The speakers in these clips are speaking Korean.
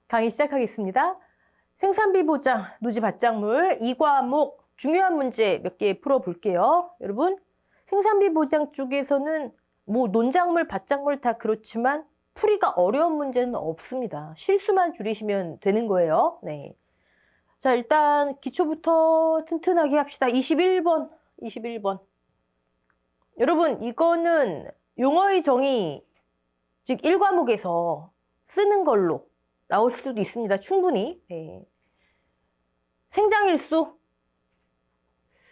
강의 시작하겠습니다. 생산비 보장, 노지 밭작물 2과목 중요한 문제 몇 개 풀어볼게요. 여러분, 생산비 보장 쪽에서는 뭐 논작물, 밭작물 다 그렇지만 풀이가 어려운 문제는 없습니다. 실수만 줄이시면 되는 거예요. 네. 자, 일단 기초부터 튼튼하게 합시다. 21번. 여러분, 이거는 용어의 정의, 즉 1과목에서 쓰는 걸로 나올 수도 있습니다. 충분히. 네. 생장일수.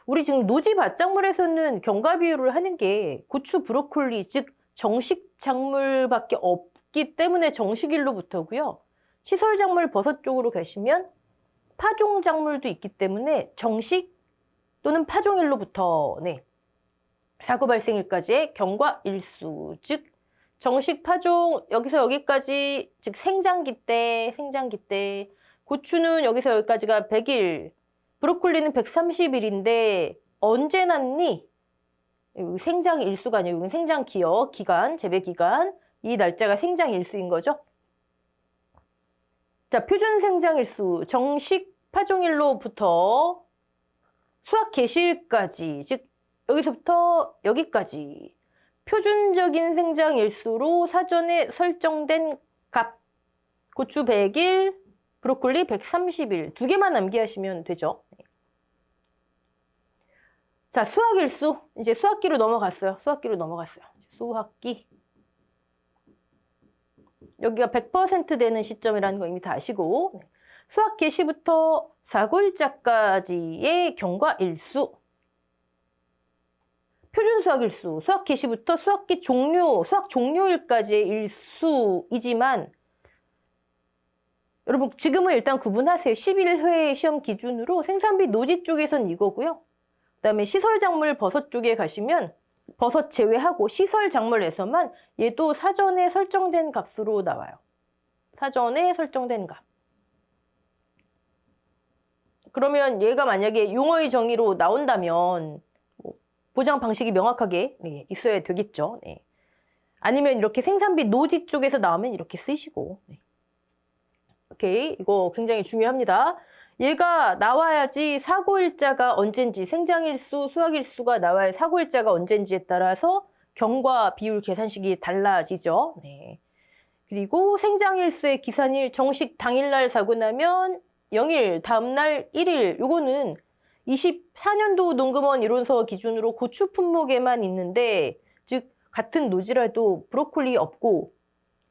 우리 지금 노지 밭작물에서는 경과 비율을 하는 게 고추, 브로콜리, 즉 정식 작물밖에 없기 때문에 정식일로부터고요. 시설 작물 버섯 쪽으로 가시면 파종 작물도 있기 때문에 정식 또는 파종일로부터 사고 발생일까지의 경과 일수, 즉 정식 파종 여기서 여기까지, 즉 생장기 때, 고추는 여기서 여기까지가 100일, 브로콜리는 130일인데 언제 났니? 생장 일수가 아니고 생장 기간, 재배 기간, 이 날짜가 생장 일수인 거죠. 자, 표준 생장 일수, 정식 파종일로부터 수확 개시일까지, 즉 여기서부터 여기까지 표준적인 생장 일수로 사전에 설정된 값, 고추 100일, 브로콜리 130일 두 개만 암기하시면 되죠. 자, 수확일수, 이제 수확기로 넘어갔어요. 수확기. 여기가 100% 되는 시점이라는 거 이미 다 아시고, 수확 개시부터 사고일자까지의 경과일수, 표준 수확일수, 수확 개시부터 수확기 종료, 수확 종료일까지의 일수이지만, 여러분 지금은 일단 구분하세요. 11회 시험 기준으로 생산비 노지 쪽에선 이거고요. 그다음에 시설 작물 버섯 쪽에 가시면 버섯 제외하고 시설 작물에서만 얘도 사전에 설정된 값으로 나와요. 사전에 설정된 값. 그러면 얘가 만약에 용어의 정의로 나온다면 보장 방식이 명확하게 있어야 되겠죠. 아니면 이렇게 생산비 노지 쪽에서 나오면 이렇게 쓰시고. 오케이, 이거 굉장히 중요합니다. 얘가 나와야지 사고일자가 언젠지, 생장일수, 수확일수가 나와야 사고일자가 언젠지에 따라서 경과 비율 계산식이 달라지죠. 그리고 생장일수의 기산일, 정식 당일날 사고 나면 0일, 다음날 1일, 요거는 24년도 농금원 이론서 기준으로 고추 품목에만 있는데, 즉 같은 노지라도 브로콜리 없고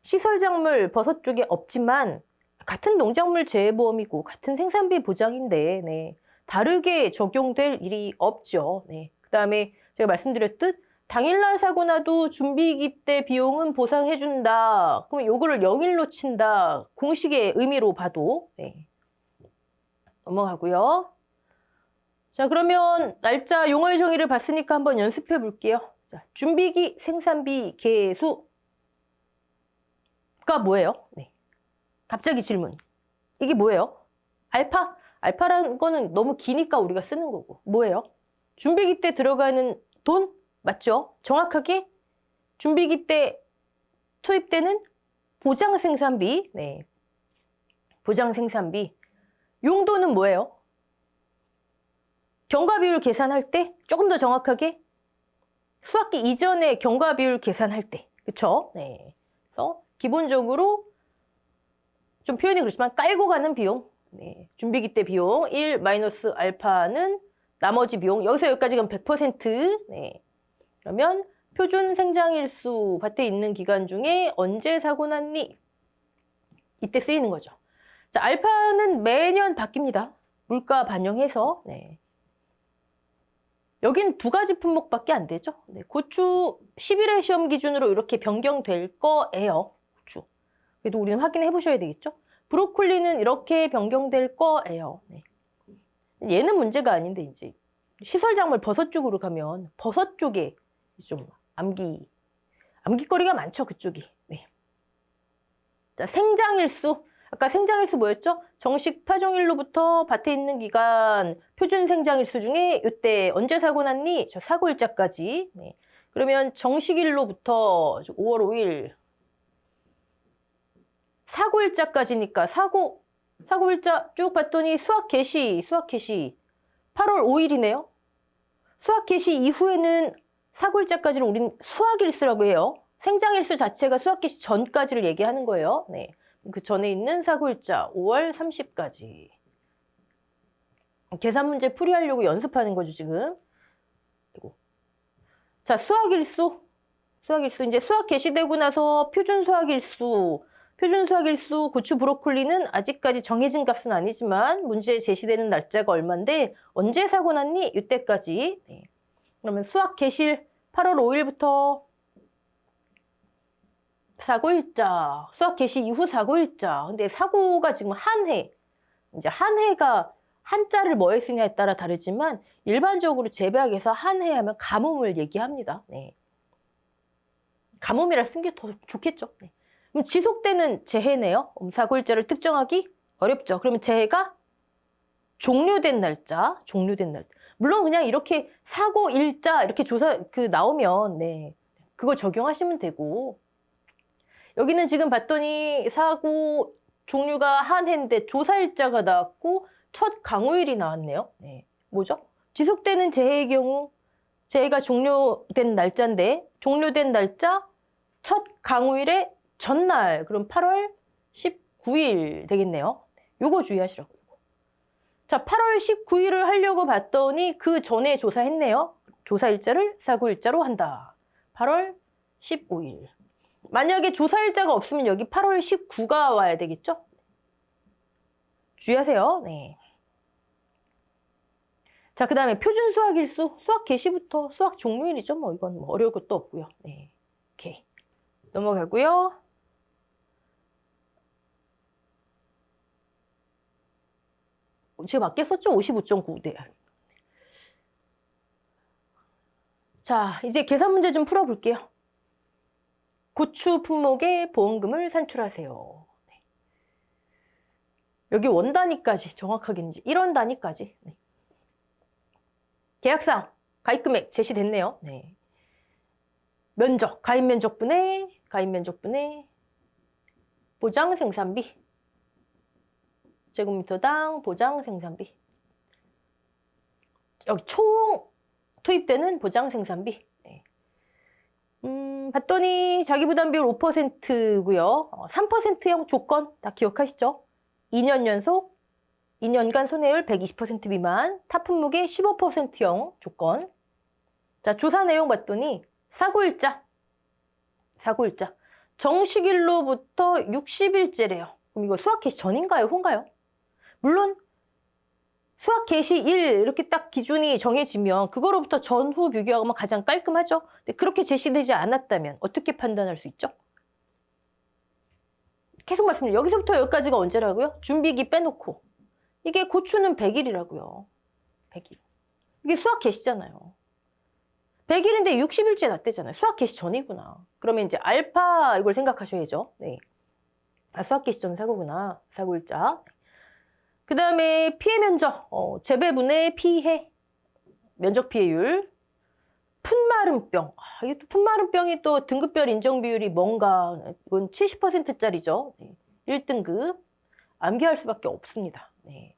시설작물 버섯 쪽에 없지만 같은 농작물 재해보험이고 같은 생산비 보장인데 다르게 적용될 일이 없죠. 그다음에 제가 말씀드렸듯 당일날 사고 나도 준비기 때 비용은 보상해준다. 그럼 요거를 0일로 친다. 공식의 의미로 봐도 넘어가고요. 자, 그러면 날짜 용어의 정의를 봤으니까 한번 연습해 볼게요. 자, 준비기 생산비 계수가 뭐예요? 갑자기 질문. 이게 뭐예요? 알파? 알파라는 거는 너무 기니까 우리가 쓰는 거고. 뭐예요? 준비기 때 들어가는 돈? 맞죠? 정확하게 준비기 때 투입되는 보장 생산비. 보장 생산비. 용도는 뭐예요? 경과 비율 계산할 때 조금 더 정확하게 수확기 이전에 경과 비율 계산할 때. 그쵸? 그래서 기본적으로 좀 표현이 그렇지만 깔고 가는 비용, 준비기 때 비용 1 마이너스 알파는 나머지 비용, 여기서 여기까지가 100%, 그러면 표준 생장일수 밭에 있는 기간 중에 언제 사고 났니? 이때 쓰이는 거죠. 자, 알파는 매년 바뀝니다. 물가 반영해서. 여긴 두 가지 품목밖에 안 되죠. 고추 11회 시험 기준으로 이렇게 변경될 거예요. 고추. 그래도 우리는 확인해 보셔야 되겠죠? 브로콜리는 이렇게 변경될 거예요. 얘는 문제가 아닌데 이제 시설작물 버섯 쪽으로 가면 버섯 쪽에 좀 암기거리가 많죠, 그쪽이. 자, 생장일수. 아까 생장일수 뭐였죠? 정식 파종일로부터 밭에 있는 기간 표준 생장일수 중에 이때 언제 사고 났니? 저 사고일자까지. 그러면 정식일로부터 5월 5일 사고일자까지니까 사고일자 쭉 봤더니 수학 개시 8월 5일이네요. 수학 개시 이후에는 사고일자까지를 우린 수학일수라고 해요. 생장일수 자체가 수학 개시 전까지를 얘기하는 거예요. 네. 그 전에 있는 사고일자 5월 30까지. 계산 문제 풀이하려고 연습하는 거죠, 지금. 자, 수학일수 이제 수학 개시되고 나서 표준수학일수 고추 브로콜리는 아직까지 정해진 값은 아니지만 문제에 제시되는 날짜가 얼만데 언제 사고 났니? 이때까지. 네. 그러면 수학 개실 8월 5일부터 사고일자, 수학 개시 이후 사고일자. 근데 사고가 지금 한 해. 이제 한 해가 한자를 뭐 했으냐에 따라 다르지만 일반적으로 재배학에서 한 해 하면 가뭄을 얘기합니다. 네. 가뭄이라 쓴 게 더 좋겠죠. 네. 그럼 지속되는 재해네요. 사고일자를 특정하기 어렵죠. 그러면 재해가 종료된 날짜. 물론 그냥 이렇게 사고일자 이렇게 조사 나오면 네. 그걸 적용하시면 되고 여기는 지금 봤더니 사고 종류가 한 해인데 조사일자가 나왔고 첫 강우일이 나왔네요. 네. 뭐죠? 지속되는 재해의 경우 재해가 종료된 날짜인데 종료된 날짜 첫 강우일의 전날 그럼 8월 19일 되겠네요. 요거 주의하시라고. 자, 8월 19일을 하려고 봤더니 그 전에 조사했네요. 조사일자를 사고일자로 한다. 8월 15일. 만약에 조사일자가 없으면 여기 8월 19가 와야 되겠죠? 주의하세요. 네. 자, 그 다음에 표준수학일수, 수학 개시부터 수학 종료일이죠. 뭐 이건 뭐 어려울 것도 없고요. 네. 오케이. 넘어가고요. 제가 맞게 썼죠? 55.9. 네. 자, 이제 계산 문제 좀 풀어볼게요. 고추 품목의 보험금을 산출하세요. 네. 여기 원 단위까지 정확하게 이제 1원 단위까지. 네. 계약상 가입금액 제시됐네요. 네. 면적, 가입면적분의 보장생산비 제곱미터당 보장생산비 여기 총 투입되는 보장생산비 네. 봤더니 자기부담비율 5%고요. 3%형 조건 다 기억하시죠? 2년 연속 2년간 손해율 120% 미만 타품목의 15%형 조건. 자, 조사 내용 봤더니 사고일자 정식일로부터 60일째래요. 그럼 이거 수학 개시 전인가요? 후인가요? 물론 수학 개시일 이렇게 딱 기준이 정해지면 그거로부터 전후 비교하면 가장 깔끔하죠. 근데 그렇게 제시되지 않았다면 어떻게 판단할 수 있죠? 계속 말씀드려요. 여기서부터 여기까지가 언제라고요? 준비기 빼놓고. 이게 고추는 100일이라고요. 100일. 이게 수학 개시잖아요. 100일인데 60일째 났대잖아요. 수학 개시 전이구나. 그러면 이제 알파 이걸 생각하셔야죠. 네. 아, 수학 개시 전 사고구나. 사고일자. 그 다음에 피해 면적, 재배분의 피해, 면적 피해율, 풋마름병. 아, 이게 또 풋마름병이 또 등급별 인정 비율이 뭔가, 이건 70%짜리죠. 네. 1등급. 암기할 수밖에 없습니다. 네.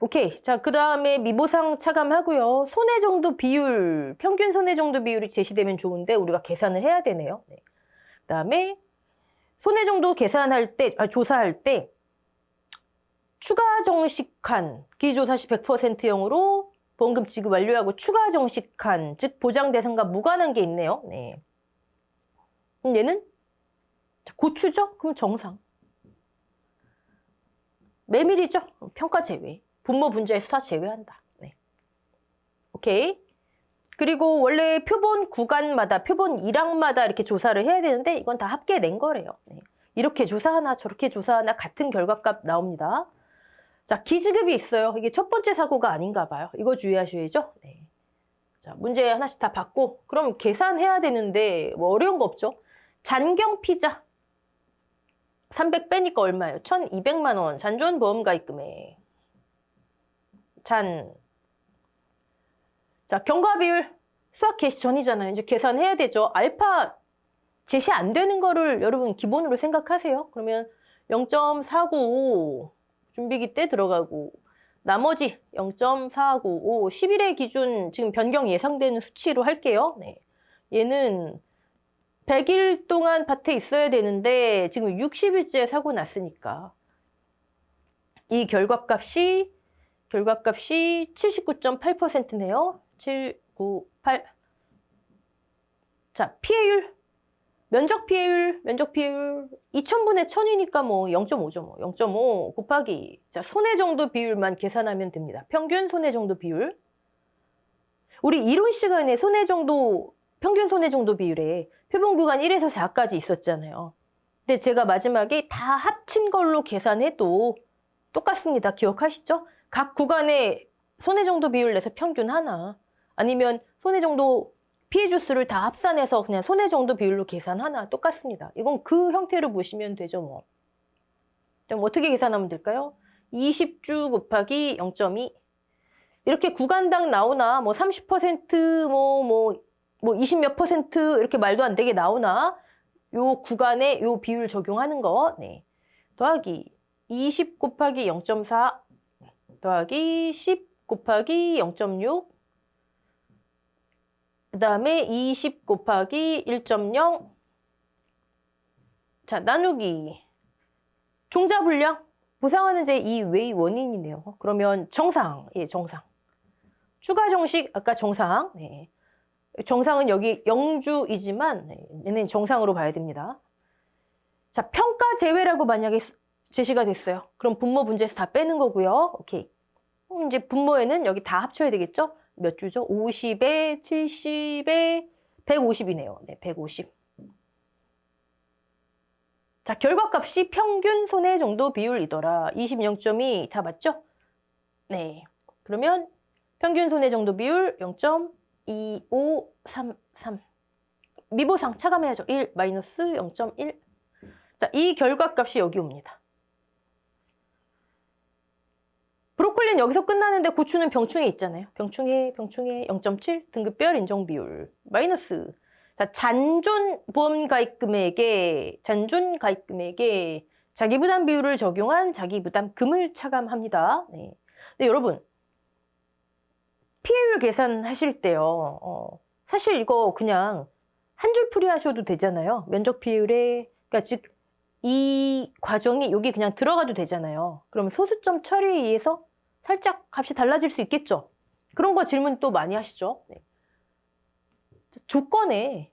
오케이. 자, 그 다음에 미보상 차감하고요. 손해정도 비율, 평균 손해정도 비율이 제시되면 좋은데 우리가 계산을 해야 되네요. 네. 그 다음에 손해정도 계산할 때, 조사할 때 추가 정식한 기조사 시 100%형으로 보험금 지급 완료하고 추가 정식한, 즉 보장 대상과 무관한 게 있네요. 네. 그럼 얘는 고추죠? 그럼 정상. 메밀이죠? 평가 제외. 분모 분자에서 다 제외한다. 네. 오케이. 그리고 원래 표본 구간마다, 표본 1항마다 이렇게 조사를 해야 되는데 이건 다 합계 낸 거래요. 네. 이렇게 조사하나 저렇게 조사하나 같은 결과값 나옵니다. 자, 기지급이 있어요. 이게 첫 번째 사고가 아닌가 봐요. 이거 주의하셔야죠. 네. 자, 문제 하나씩 다 받고 그럼 계산해야 되는데 뭐 어려운 거 없죠? 잔경 피자 300 빼니까 얼마예요? 1,200만 원. 잔존 보험 가입금액. 자, 경과 비율 수학 개시 전이잖아요. 이제 계산해야 되죠. 알파 제시 안 되는 거를 여러분 기본으로 생각하세요. 그러면 0.495 준비기 때 들어가고 나머지 0.495 10일의 기준 지금 변경 예상되는 수치로 할게요. 네. 얘는 100일 동안 밭에 있어야 되는데 지금 60일째 사고 났으니까 이 결과값이 79.8%네요. 798. 자, 피해율. 면적 피해율 2000분의 1000이니까 뭐 0.5죠. 뭐 0.5 곱하기 자, 손해 정도 비율만 계산하면 됩니다. 평균 손해 정도 비율. 우리 이론 시간에 평균 손해 정도 비율에 표본 구간 1에서 4까지 있었잖아요. 근데 제가 마지막에 다 합친 걸로 계산해도 똑같습니다. 기억하시죠? 각 구간에 손해 정도 비율 내서 평균 하나 아니면 손해 정도 피해 주수를 다 합산해서 그냥 손해 정도 비율로 계산하나 똑같습니다. 이건 그 형태로 보시면 되죠. 뭐. 그럼 어떻게 계산하면 될까요? 20주 곱하기 0.2 이렇게 구간당 나오나 뭐 30% 뭐 20 몇 퍼센트 이렇게 말도 안 되게 나오나 요 구간에 요 비율 적용하는 거 네. 더하기 20 곱하기 0.4 더하기 10 곱하기 0.6 그 다음에 20 곱하기 1.0 자 나누기 종자분량 보상하는 제 이 웨이 원인이네요. 그러면 정상 정상 추가 정식 아까 정상 네. 정상은 여기 영주이지만 얘는 정상으로 봐야 됩니다. 자 평가 제외라고 만약에 제시가 됐어요. 그럼 분모 분자에서 다 빼는 거고요. 오케이. 이제 분모에는 여기 다 합쳐야 되겠죠? 몇 주죠? 50에 70에 150이네요. 네, 150. 자, 결과값이 평균 손해 정도 비율이더라. 20.2 다 맞죠? 네. 그러면 평균 손해 정도 비율 0.2533. 미보상 차감해야죠. 1 마이너스 0.1. 자, 이 결과값이 여기 옵니다. 브로콜리는 여기서 끝나는데 고추는 병충해 있잖아요. 병충해 0.7 등급별 인정 비율 마이너스. 자, 잔존 보험 가입 금액에 자기 부담 비율을 적용한 자기 부담금을 차감합니다. 네. 근데 여러분 피해율 계산하실 때요. 사실 이거 그냥 한 줄 풀이하셔도 되잖아요. 면적 비율에 그러니까 즉 이 과정이 여기 그냥 들어가도 되잖아요. 그러면 소수점 처리에 의해서 살짝 값이 달라질 수 있겠죠. 그런 거 질문 또 많이 하시죠. 네. 조건에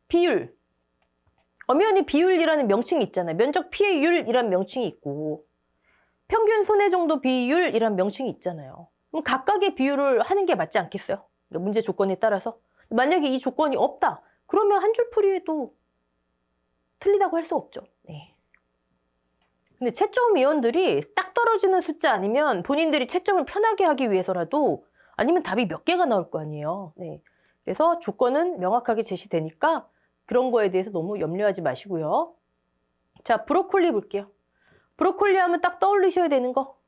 비율, 엄연히 비율이라는 명칭이 있잖아요. 면적 피해율이라는 명칭이 있고 평균 손해 정도 비율이라는 명칭이 있잖아요. 그럼 각각의 비율을 하는 게 맞지 않겠어요? 그러니까 문제 조건에 따라서. 만약에 이 조건이 없다. 그러면 한 줄 풀이에도 틀리다고 할 수 없죠. 네. 근데 채점 위원들이 딱 떨어지는 숫자 아니면 본인들이 채점을 편하게 하기 위해서라도 아니면 답이 몇 개가 나올 거 아니에요. 네. 그래서 조건은 명확하게 제시되니까 그런 거에 대해서 너무 염려하지 마시고요. 자, 브로콜리 볼게요. 브로콜리 하면 딱 떠올리셔야 되는 거.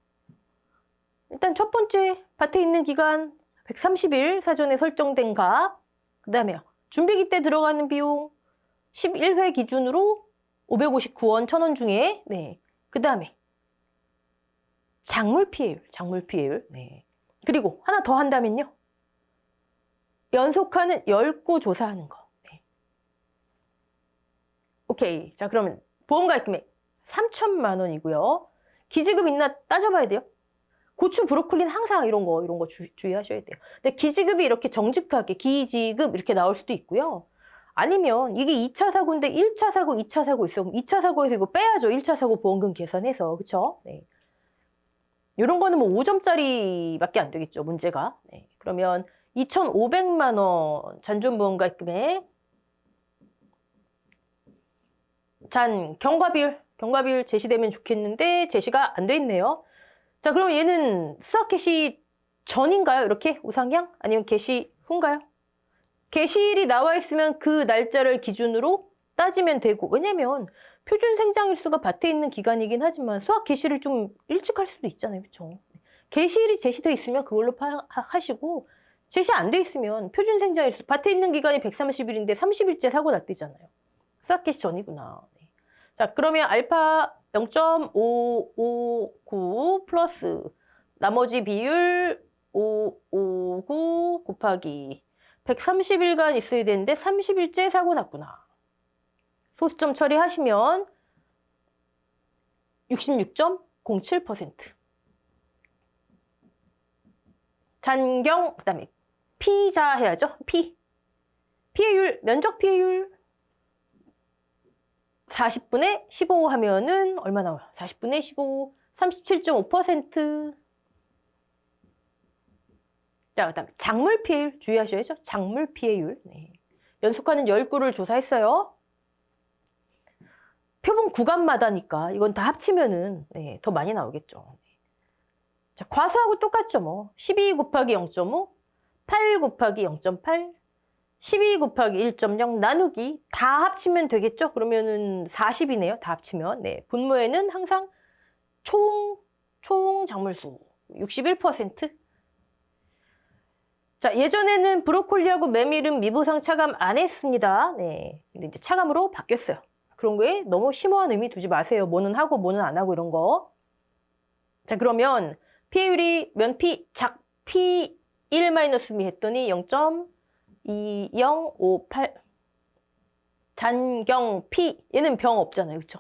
일단 첫 번째 밭에 있는 기간 130일 사전에 설정된 값. 그 다음에요. 준비기 때 들어가는 비용 11회 기준으로 559원 1,000원 중에 네. 그 다음에 작물 피해율. 네. 그리고 하나 더 한다면요. 연속하는 열구 조사하는 거. 네. 오케이. 자, 그러면 보험가입 금액 3천만 원이고요. 기지급 있나 따져봐야 돼요. 고추, 브로콜리는 항상 이런 거 주의하셔야 돼요. 근데 기지급이 이렇게 정직하게 기지급 이렇게 나올 수도 있고요. 아니면 이게 2차 사고인데 1차 사고, 2차 사고 있어. 그럼 2차 사고에서 이거 빼야죠. 1차 사고 보험금 계산해서. 그쵸? 네. 이런 거는 뭐 5점짜리밖에 안 되겠죠. 문제가. 네. 그러면 2,500만 원 잔존보험가입 금액. 경과비율 제시되면 좋겠는데 제시가 안 돼 있네요. 자, 그럼 얘는 수학 개시 전인가요? 이렇게 우상향? 아니면 개시 후인가요? 개시일이 나와 있으면 그 날짜를 기준으로 따지면 되고 왜냐면 표준 생장일수가 밭에 있는 기간이긴 하지만 수학 개시를 좀 일찍 할 수도 있잖아요. 그렇죠? 개시일이 제시돼 있으면 그걸로 하시고 제시 안 돼 있으면 표준 생장일수 밭에 있는 기간이 130일인데 30일째 사고 났대잖아요. 수학개시 전이구나. 네. 자, 그러면 알파 0.559 플러스 나머지 비율 559 곱하기 130일간 있어야 되는데 30일째 사고 났구나. 소수점 처리하시면 66.07%. 잔경, 그 다음에 피자 해야죠. 피해율, 면적 피해율 40분의 15 하면은 얼마 나와요? 40분의 15, 37.5%. 자, 그 다음 작물 피해율 주의하셔야죠. 작물 피해율. 네. 연속하는 10구를 조사했어요. 표본 구간마다니까 이건 다 합치면은 네, 더 많이 나오겠죠. 자, 과수하고 똑같죠. 뭐 12 곱하기 0.5, 8 곱하기 0.8, 12 곱하기 1.0 나누기 다 합치면 되겠죠. 그러면은 40이네요. 다 합치면. 네, 분모에는 항상 총 작물수 61%. 자, 예전에는 브로콜리하고 메밀은 미보상 차감 안 했습니다. 네, 근데 이제 차감으로 바뀌었어요. 그런 거에 너무 심오한 의미 두지 마세요. 뭐는 하고 뭐는 안 하고 이런 거. 자, 그러면 피해율이 면피 작피 1-미 했더니 0.2058. 잔경피 얘는 병 없잖아요. 그렇죠?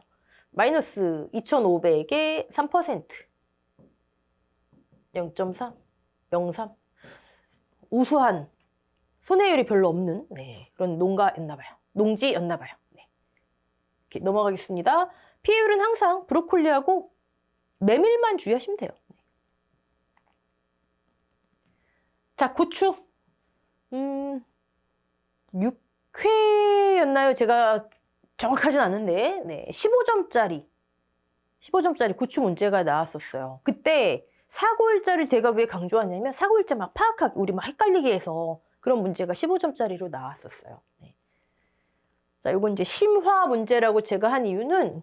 마이너스 2500에 3%. 0.3, 0.3. 우수한 손해율이 별로 없는 네, 그런 농가였나봐요. 농지였나봐요. 네. 이렇게 넘어가겠습니다. 피해율은 항상 브로콜리하고 메밀만 주의하시면 돼요. 네. 자, 고추. 6회였나요? 제가 정확하진 않은데 네, 15점짜리 고추 문제가 나왔었어요. 그때 사고일자를 제가 왜 강조하냐면 사고일자 막 파악하기 우리 막 헷갈리게 해서 그런 문제가 15점짜리로 나왔었어요. 네. 자, 이건 이제 심화 문제라고 제가 한 이유는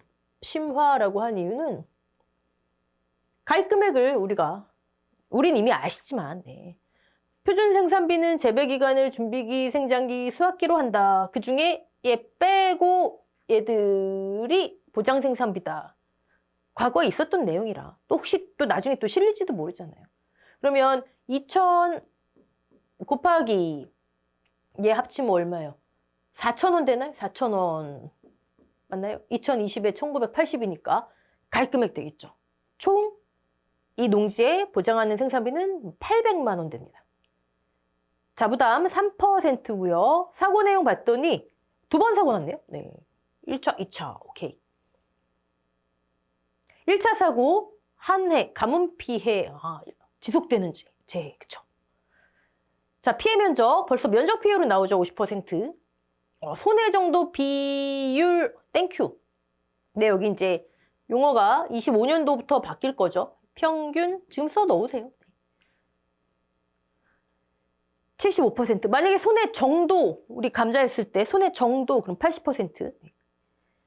가입 금액을 우린 이미 아시지만 네. 표준 생산비는 재배기간을 준비기, 생장기, 수확기로 한다. 그중에 얘 빼고 얘들이 보장 생산비다. 과거에 있었던 내용이라 또 혹시 또 나중에 또 실릴지도 모르잖아요. 그러면 2000 곱하기 얘 합치면 얼마예요? 4,000원 되나요? 4,000원 맞나요? 2020에 1980이니까 가입 금액 되겠죠. 총 이 농지에 보장하는 생산비는 800만 원 됩니다. 자부담 3%고요. 사고 내용 봤더니 2번 사고 났네요. 네. 1차, 2차. 오케이. 1차 사고 한해 가뭄 피해 지속되는지 재해. 그쵸? 자, 피해 면적 벌써 면적 피해로 나오죠. 50%. 손해 정도 비율 땡큐. 네, 여기 이제 용어가 25년도부터 바뀔 거죠. 평균 지금 써 넣으세요. 75%. 만약에 손해 정도 우리 감자했을 때 손해 정도 그럼 80%.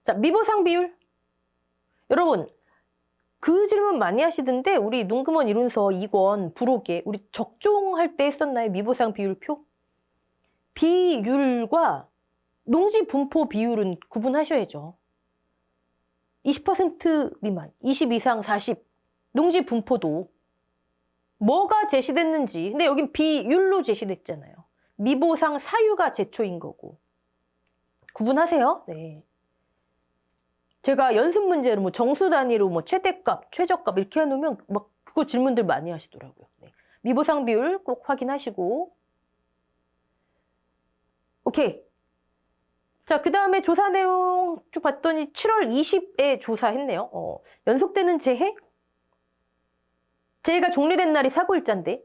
자, 미보상 비율. 여러분 그 질문 많이 하시던데 우리 농금원 이론서 2권 부록에 우리 적종할 때 했었나요? 미보상 비율표? 비율과 농지 분포 비율은 구분하셔야죠. 20% 미만, 20 이상 40. 농지 분포도 뭐가 제시됐는지. 근데 여긴 비율로 제시됐잖아요. 미보상 사유가 제초인 거고. 구분하세요. 네. 제가 연습 문제로 뭐 정수 단위로 뭐 최대값, 최저값 이렇게 해놓으면 막 그거 질문들 많이 하시더라고요. 네. 미보상 비율 꼭 확인하시고. 오케이. 자, 그 다음에 조사 내용 쭉 봤더니 7월 20에 조사했네요. 연속되는 재해? 재해가 종료된 날이 사고일자인데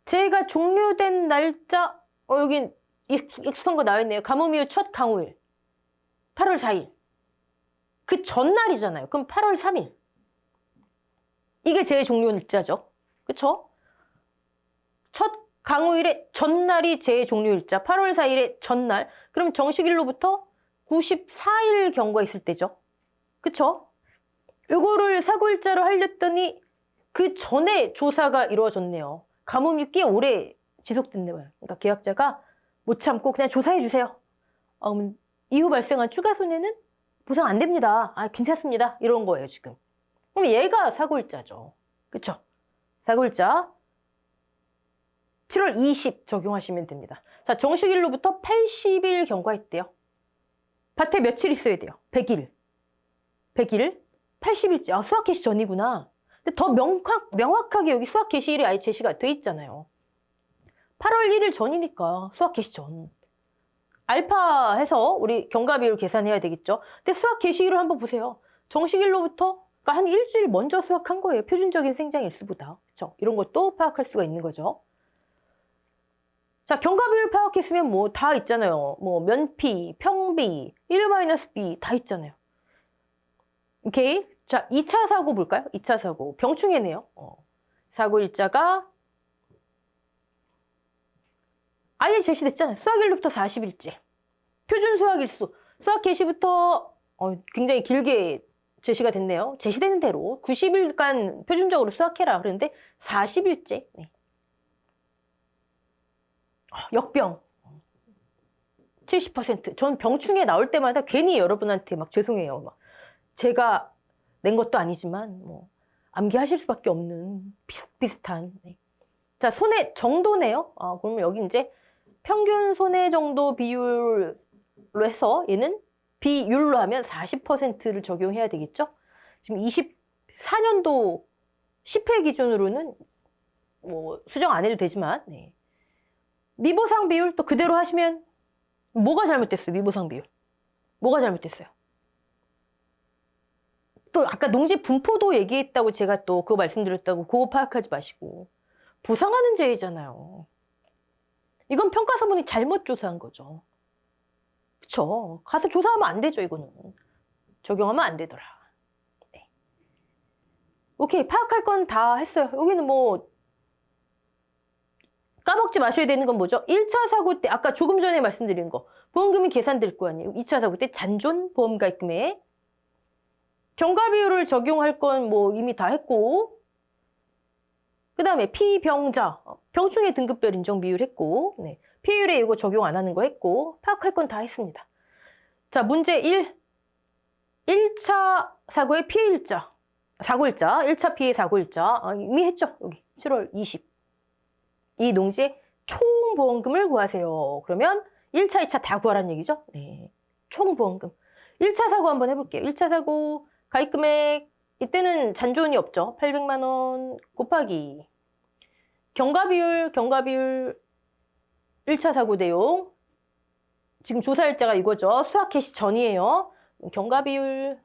재해가 종료된 날짜 여긴 익숙한 거 나와있네요. 가뭄 이후 첫 강우일 8월 4일 그 전날이잖아요. 그럼 8월 3일 이게 재해 종료일자죠. 그쵸? 첫 강우일의 전날이 재해 종료일자 8월 4일의 전날 그럼 정식일로부터 94일 경과 있을 때죠. 그쵸? 이거를 사고일자로 하렸더니 그 전에 조사가 이루어졌네요. 가뭄이 꽤 오래 지속됐네요. 그러니까 계약자가 못 참고 그냥 조사해 주세요. 그럼 이후 발생한 추가 손해는 보상 안 됩니다. 아, 괜찮습니다. 이런 거예요, 지금. 그럼 얘가 사고일자죠. 그쵸? 사고일자 7월 20 적용하시면 됩니다. 자, 정식일로부터 80일 경과했대요. 밭에 며칠 있어야 돼요? 100일. 100일? 80일째. 아, 수확 개시 전이구나. 근데 더 명확하게 여기 수확 개시일이 아예 제시가 돼 있잖아요. 8월 1일 전이니까 수확 개시 전. 알파 해서 우리 경과비율 계산해야 되겠죠. 근데 수확 개시일을 한번 보세요. 정식일로부터 그러니까 한 일주일 먼저 수확한 거예요. 표준적인 생장일수보다. 그렇죠? 이런 것도 파악할 수가 있는 거죠. 자, 경과비율 파악했으면 뭐 다 있잖아요. 뭐 면피, 평비, 1-B 다 있잖아요. 오케이. 자, 2차 사고 볼까요? 2차 사고. 병충해네요. 사고 일자가 아예 제시됐잖아요. 수확일로부터 40일째. 표준 수확일수. 수확 개시부터 굉장히 길게 제시가 됐네요. 제시되는 대로 90일간 표준적으로 수확해라. 그런데 40일째. 네. 역병. 70%. 전 병충해 나올 때마다 괜히 여러분한테 막 죄송해요. 막 제가 낸 것도 아니지만 뭐 암기하실 수밖에 없는 비슷비슷한. 네. 자, 손해 정도네요. 그러면 여기 이제 평균 손해 정도 비율로 해서 얘는 비율로 하면 40%를 적용해야 되겠죠? 지금 24년도 10회 기준으로는 뭐 수정 안 해도 되지만 네. 미보상 비율 또 그대로 하시면 뭐가 잘못됐어요? 미보상 비율. 뭐가 잘못됐어요? 또 아까 농지 분포도 얘기했다고 제가 또 그거 말씀드렸다고 그거 파악하지 마시고 보상하는 제의잖아요. 이건 평가사본이 잘못 조사한 거죠. 그쵸? 가서 조사하면 안 되죠, 이거는. 적용하면 안 되더라. 네. 오케이, 파악할 건 다 했어요. 여기는 뭐 까먹지 마셔야 되는 건 뭐죠? 1차 사고 때 아까 조금 전에 말씀드린 거 보험금이 계산될 거 아니에요. 2차 사고 때 잔존 보험가입금액 경과비율을 적용할 건 뭐 이미 다 했고 그 다음에 피병자, 병충해 등급별 인정 비율 했고 네. 피해율에 이거 적용 안 하는 거 했고 파악할 건 다 했습니다. 자, 문제 1. 1차 사고의 피해일자, 사고일자, 1차 피해 사고일자 이미 했죠. 여기 7월 20. 이 농지의 총 보험금을 구하세요. 그러면 1차, 2차 다 구하라는 얘기죠. 네. 총 보험금. 1차 사고 한번 해볼게요. 1차 사고 가입금액 이때는 잔존이 없죠. 800만 원 곱하기 경과비율 1차 사고 내용 지금 조사일자가 이거죠. 수확 개시 전이에요. 경과비율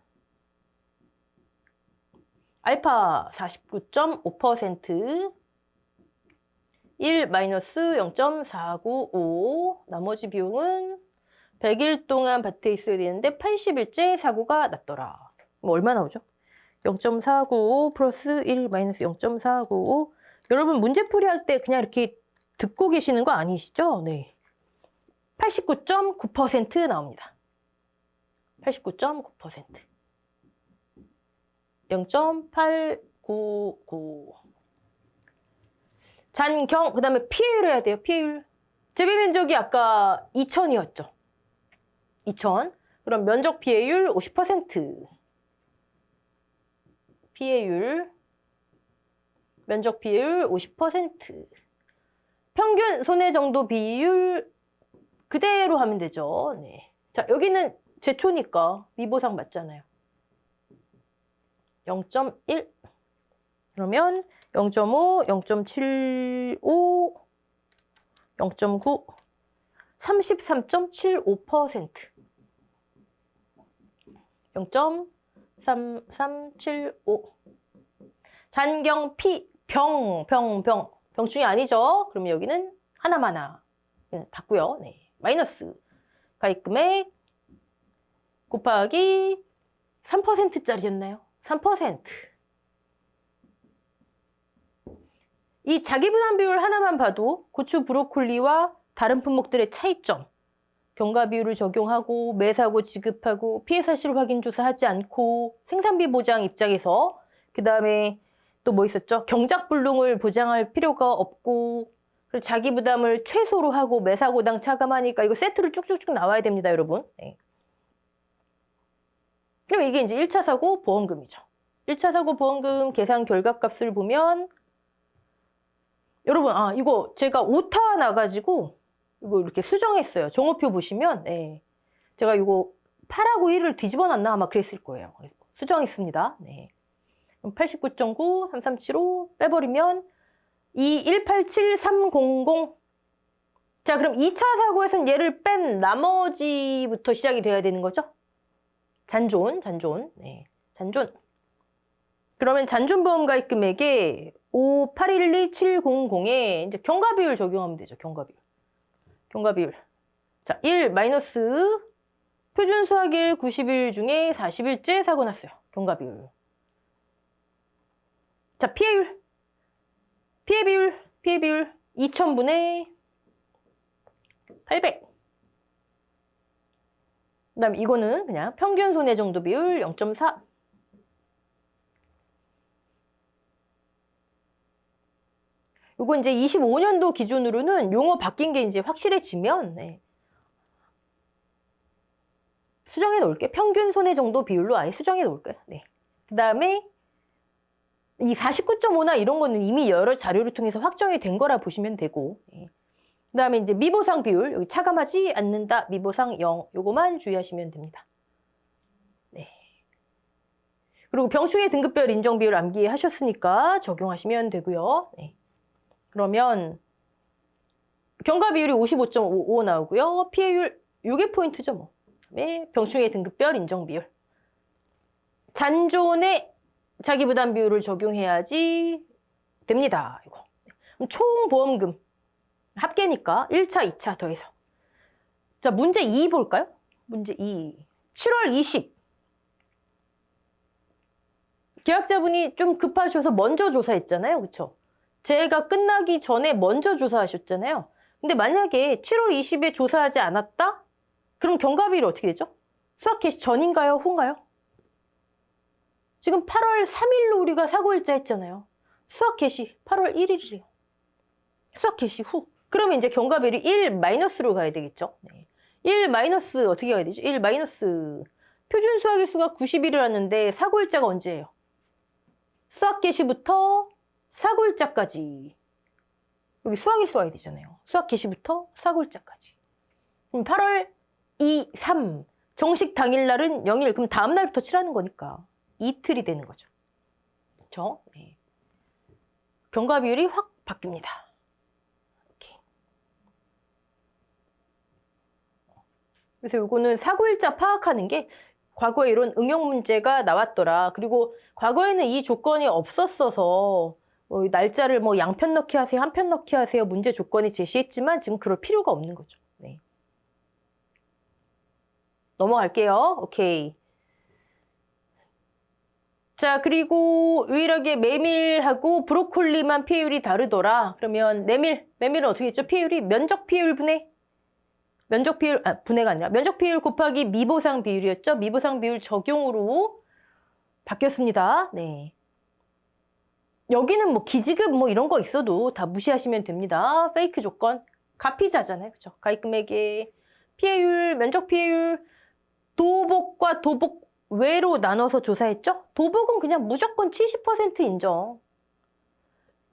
알파 49.5% 1-0.495 나머지 비용은 100일 동안 밭에 있어야 되는데 80일째 사고가 났더라. 뭐 얼마 나오죠? 0.495 플러스 1-0.495 여러분 문제 풀이할 때 그냥 이렇게 듣고 계시는 거 아니시죠? 네. 89.9% 나옵니다. 89.9% 0.899 잔경, 그 다음에 피해율 해야 돼요. 피해율. 재배 면적이 아까 2,000이었죠. 2,000. 그럼 면적 피해율 50%. 피해율. 면적 피해율 50%. 평균 손해 정도 비율 그대로 하면 되죠. 네. 자, 여기는 제초니까 미보상 맞잖아요. 0.1. 그러면 0.5, 0.75, 0.9, 33.75%. 0.3375. 잔경 피, 병충이 아니죠? 그러면 여기는 하나마나 닫고요. 네. 마이너스 가입금액 곱하기 3%짜리였나요? 3%. 이 자기부담 비율 하나만 봐도 고추, 브로콜리와 다른 품목들의 차이점, 경과 비율을 적용하고 매사고 지급하고 피해 사실 확인 조사하지 않고 생산비 보장 입장에서 그 다음에 또 뭐 있었죠? 경작 불능을 보장할 필요가 없고 그리고 자기 부담을 최소로 하고 매사고당 차감하니까 이거 세트로 쭉쭉쭉 나와야 됩니다, 여러분. 네. 그럼 이게 이제 1차 사고 보험금이죠. 1차 사고 보험금 계산 결과값을 보면 여러분, 이거 제가 오타 나가지고 이거 이렇게 수정했어요. 종업표 보시면, 네. 제가 이거 8하고 1을 뒤집어 놨나 아마 그랬을 거예요. 수정했습니다. 네. 89.9, 3375 빼버리면 2187300. 자, 그럼 2차 사고에서는 얘를 뺀 나머지부터 시작이 돼야 되는 거죠? 잔존. 네. 잔존. 그러면 잔존보험 가입금액에 5812700에 이제 경과비율 적용하면 되죠. 경과비율. 자, 1 마이너스 표준 수학일 90일 중에 40일째 사고 났어요. 경과비율. 자, 피해비율 2000분의 800. 그다음 이거는 그냥 평균 손해 정도 비율 0.4. 요거 이제 25년도 기준으로는 용어 바뀐 게 이제 확실해지면 수정해 놓을게요. 평균 손해 정도 비율로 아예 수정해 놓을게요. 네. 그다음에 이 49.5나 이런 거는 이미 여러 자료를 통해서 확정이 된 거라 보시면 되고, 그다음에 이제 미보상 비율, 여기 차감하지 않는다, 미보상 0, 요거만 주의하시면 됩니다. 네. 그리고 병충해 등급별 인정 비율 암기하셨으니까 적용하시면 되고요. 네. 그러면 경과 비율이 55.55 나오고요. 피해율, 요게 포인트죠, 뭐. 네, 병충해 등급별 인정 비율. 잔존의 자기 부담 비율을 적용해야지 됩니다. 이거. 총 보험금 합계니까 1차, 2차 더해서. 자, 문제 2 볼까요? 문제 2. 7월 20. 계약자분이 좀 급하셔서 먼저 조사했잖아요. 그렇죠? 제가 끝나기 전에 먼저 조사하셨잖아요. 근데 만약에 7월 20에 조사하지 않았다? 그럼 경과비율이 어떻게 되죠? 수학 개시 전인가요? 후인가요? 지금 8월 3일로 우리가 사고일자 했잖아요. 수학 개시 8월 1일이래요. 수학 개시 후. 그러면 이제 경과비율이 1 마이너스로 가야 되겠죠. 네. 1 마이너스 어떻게 가야 되죠? 1 마이너스 표준 수학일수가 90일을 하는데 사고일자가 언제예요? 수학 개시부터 사고일자까지. 여기 수학일수 와야 되잖아요. 수학 개시부터 사고일자까지. 그럼 8월 2, 3 정식 당일날은 0일. 그럼 다음 날부터 칠하는 거니까 이틀이 되는 거죠. 그렇죠? 네. 경과비율이 확 바뀝니다. 이렇게. 그래서 이거는 사고일자 파악하는 게 과거에 이런 응용 문제가 나왔더라. 그리고 과거에는 이 조건이 없었어서 날짜를 뭐 양편 넣기 하세요, 한편 넣기 하세요 문제 조건이 제시했지만 지금 그럴 필요가 없는 거죠. 네. 넘어갈게요. 오케이. 자, 그리고 유일하게 메밀하고 브로콜리만 피해율이 다르더라. 그러면 메밀은 어떻게 했죠? 피해율이 면적 피해율 분해. 분해가 아니라 면적 비율 곱하기 미보상 비율이었죠. 미보상 비율 적용으로 바뀌었습니다. 네. 여기는 뭐 기지급 뭐 이런 거 있어도 다 무시하시면 됩니다. 페이크 조건. 가피자잖아요. 그렇죠? 가입금액의 피해율, 면적 피해율, 도복과 도복 외로 나눠서 조사했죠? 도복은 그냥 무조건 70% 인정.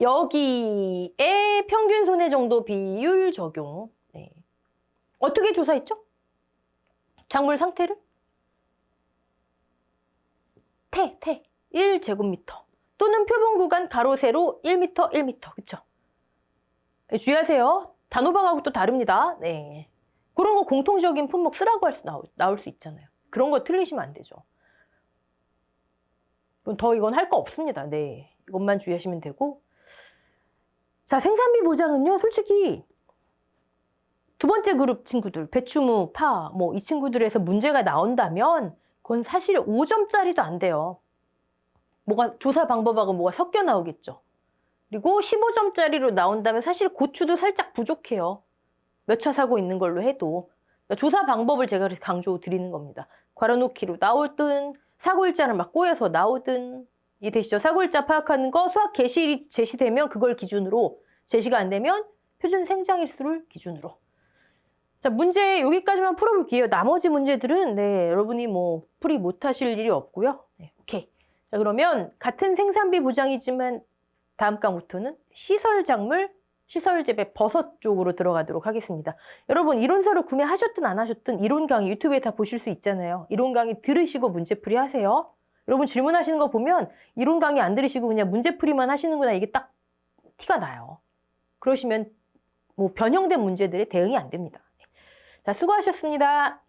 여기에 평균 손해 정도 비율 적용. 네. 어떻게 조사했죠? 작물 상태를? 1제곱미터 또는 표본 구간 가로 세로 1m, 1m. 그쵸? 네, 주의하세요. 단호박하고 또 다릅니다. 네. 그런 거 공통적인 품목 쓰라고 나올 수 있잖아요. 그런 거 틀리시면 안 되죠. 그럼 더 이건 할 거 없습니다. 네. 이것만 주의하시면 되고. 자, 생산비 보장은요, 솔직히 두 번째 그룹 친구들, 배추무, 파, 뭐 이 친구들에서 문제가 나온다면 그건 사실 5점짜리도 안 돼요. 뭐가 조사 방법하고 뭐가 섞여 나오겠죠. 그리고 15점짜리로 나온다면 사실 고추도 살짝 부족해요. 몇 차 사고 있는 걸로 해도. 그러니까 조사 방법을 제가 강조 드리는 겁니다. 괄호놓기로 나오든 사고일자를 막 꼬여서 나오든. 이해되시죠? 사고일자 파악하는 거 수학 개시일이 제시되면 그걸 기준으로, 제시가 안 되면 표준 생장일수를 기준으로. 자, 문제 여기까지만 풀어볼게요. 나머지 문제들은 네, 여러분이 뭐 풀이 못하실 일이 없고요. 네, 오케이. 자, 그러면 같은 생산비 보장이지만 다음 강부터는 시설작물, 시설재배 버섯 쪽으로 들어가도록 하겠습니다. 여러분 이론서를 구매하셨든 안 하셨든 이론 강의 유튜브에 다 보실 수 있잖아요. 이론 강의 들으시고 문제풀이 하세요. 여러분 질문하시는 거 보면 이론 강의 안 들으시고 그냥 문제풀이만 하시는구나 이게 딱 티가 나요. 그러시면 뭐 변형된 문제들에 대응이 안 됩니다. 자, 수고하셨습니다.